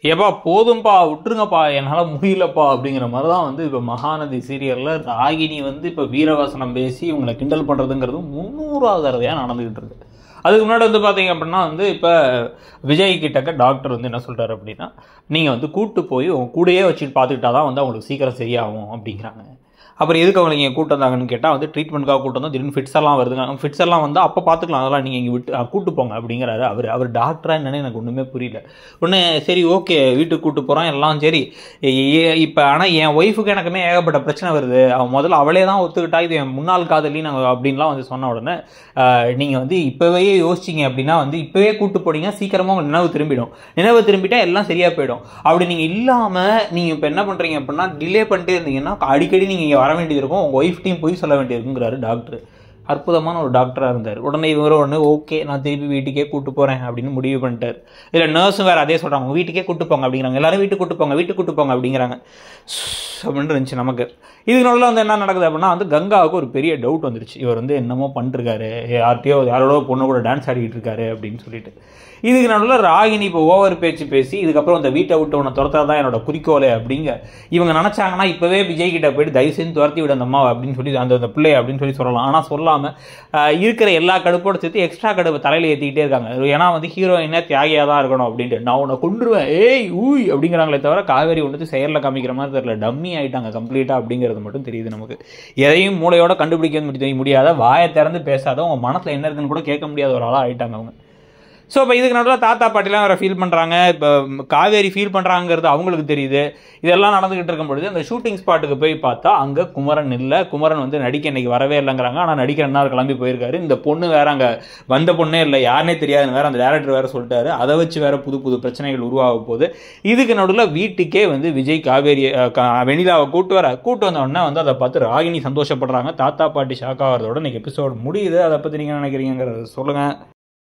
ஏப்பா போதும்பா விட்டுருங்கப்பா என்னால் முடியலப்பா அப்படிங்கிற மாதிரி தான் வந்து இப்போ மகாநதி சீரியலில் ராகினி வந்து இப்போ வீரவசனம் பேசி இவங்களை கிண்டல் பண்ணுறதுங்கிறது 300வது தடவையாக நடந்துக்கிட்டு இருக்கு. அதுக்கு முன்னாடி வந்து பார்த்தீங்க அப்படின்னா வந்து இப்போ விஜய் கிட்டக்க டாக்டர் வந்து என்ன சொல்கிறாரு அப்படின்னா, நீங்கள் வந்து கூட்டு போய் உங்கள் கூடயே வச்சுட்டு பார்த்துக்கிட்டா தான் வந்து அவங்களுக்கு சீக்கிரம் சரியாகும் அப்படிங்கிறாங்க. அப்புறம் எதுக்கு அவங்களை இங்கே கூட்டு வந்தாங்கன்னு கேட்டால் வந்து ட்ரீட்மெண்ட்காக கூட்டு வந்தால் திடீர்னு ஃபிட்ஸ் எல்லாம் வருதுங்க, ஃபிட்ஸ் எல்லாம் வந்து அப்போ பார்த்துக்கலாம், அதெல்லாம் நீங்கள் இங்கே விட்டு கூட்டு போங்க அப்படிங்கிறாரு. அவர் டாக்டராக என்னன்னு எனக்கு ஒன்றுமே புரியல. ஒன்று சரி ஓகே வீட்டுக்கு கூட்டு போகிறான் எல்லாம் சரி. இப்போ ஆனால் என் ஒய்ஃபுக்கு எனக்குமே ஏகப்பட்ட பிரச்சனை வருது, அவன் முதல்ல அவளே தான் ஒத்துக்கிட்டா இது என் முன்னாள் காதலி நாங்கள் அப்படின்லாம் வந்து சொன்ன உடனே நீங்கள் வந்து இப்போவே யோசிச்சிங்க அப்படின்னா வந்து இப்போவே கூட்டு போனீங்க சீக்கிரமாக உங்கள் நினைவு திரும்பிட்டா எல்லாம் சரியாக போயிடும். அப்படி நீங்கள் இல்லாமல் நீங்கள் இப்போ என்ன பண்ணுறீங்க அப்படின்னா டிலே பண்ணிட்டே இருந்தீங்கன்னா அடிக்கடி நீங்கள் வர வேண்டியது இருக்கும், உங்கள் ஒய்ஃப் டீம் போய் சொல்ல வேண்டியிருக்குங்கிறாரு டாக்டர். அற்புதமான ஒரு டாக்டராக இருந்தார். உடனே இவங்க ஒன்று ஓகே நான் திருப்பி வீட்டுக்கே கூட்டு போகிறேன் அப்படின்னு முடிவு பண்ணிட்டார். இதில் நர்ஸும் வேறு அதே சொல்கிறாங்க, உங்கள் வீட்டுக்கே கூட்டு போங்க அப்படிங்கிறாங்க, எல்லாரும் வீட்டுக்கு கூட்டு போங்க அப்படிங்கிறாங்க அப்படின்னு இருந்துச்சு நமக்கு. இதுக்கு நடுவில் வந்து என்ன நடக்குது அப்படின்னா வந்து கங்காவுக்கு ஒரு பெரிய டவுட் வந்துருச்சு, இவர் வந்து என்னமோ பண்ணிட்டுருக்காரு, யாரோட பொண்ணு கூட டான்ஸ் ஆடிக்கிட்டு இருக்காரு அப்படின்னு சொல்லிட்டு. இதுக்கு நடுவில் ராகினி இப்போ ஓவர் பேச்சு பேசி இதுக்கப்புறம் அந்த வீட்டை விட்டு உன்னை துரத்தா தான் என்னோட குறிக்கோளே அப்படிங்க இவங்க நினச்சாங்கன்னா இப்போவே விஜய் கிட்ட போயிட்டு தயவு செஞ்சு துரத்தி விட அந்த அம்மா அப்படின்னு சொல்லி அந்த பிள்ளை அப்படின்னு சொல்லலாம். ஆனால் சொல்லாமல் இருக்கிற எல்லா கடுப்போடு சேர்த்து எக்ஸ்ட்ரா கடுப்பு தலையில் ஏற்றிக்கிட்டே இருக்காங்க. ஏன்னா வந்து ஹீரோயினே தியாகியாக தான் இருக்கணும் அப்படின்ட்டு, நான் உன்னை கொண்டுருவேன் ஏய் ஊய் அப்படிங்கிறாங்களே தவிர காவேரி ஒன்று செயலில் காமிக்கிற மாதிரி தெரியல, டம்மி ஆகிட்டாங்க கம்ப்ளீட்டாக அப்படிங்கிறது மட்டும் தெரியுது நமக்கு. எதையும் மூளையோட கண்டுபிடிக்க முடியாத, வாயை திறந்து பேசாத, உங்கள் மனசில் என்ன இருக்குன்னு கூட கேட்க முடியாத ஒரு ஆளாக ஆகிட்டாங்க அவங்க. ஸோ இப்போ இதுக்கு நடுவில் தாத்தா பாட்டிலாம் வேறு ஃபீல் பண்ணுறாங்க, இப்போ காவேரி ஃபீல் பண்ணுறாங்கிறது அவங்களுக்கு தெரியுது. இதெல்லாம் நடந்துகிட்டு இருக்கும் பொழுது அந்த ஷூட்டிங் ஸ்பாட்டுக்கு போய் பார்த்தா அங்கே குமரன் இல்லை, குமரன் வந்து நடிக்க இன்னைக்கு வரவே இல்லைங்கிறாங்க. ஆனால் நடிக்க 2 நாள் கிளம்பி போயிருக்காரு. இந்த பொண்ணு வேற அங்கே வந்த பொண்ணே இல்லை, யாருனே தெரியாதுன்னு வேறு அந்த டேரக்டர் வேறு சொல்லிட்டாரு. அதை வச்சு வேறு புது பிரச்சனைகள் உருவாக போகுது. இதுக்கு நடுவில் வீட்டுக்கே வந்து விஜய் காவேரி வெண்ணிலாவை கூட்டு வந்த உடனே வந்து அதை பார்த்து ராகினி சந்தோஷப்படுறாங்க. தாத்தா பாட்டி ஷாக் ஆகிறதோட இன்னைக்கு எபிசோடு முடியுது. அதை பற்றி நீங்கள் நினைக்கிறீங்கிறத சொல்லுங்கள்.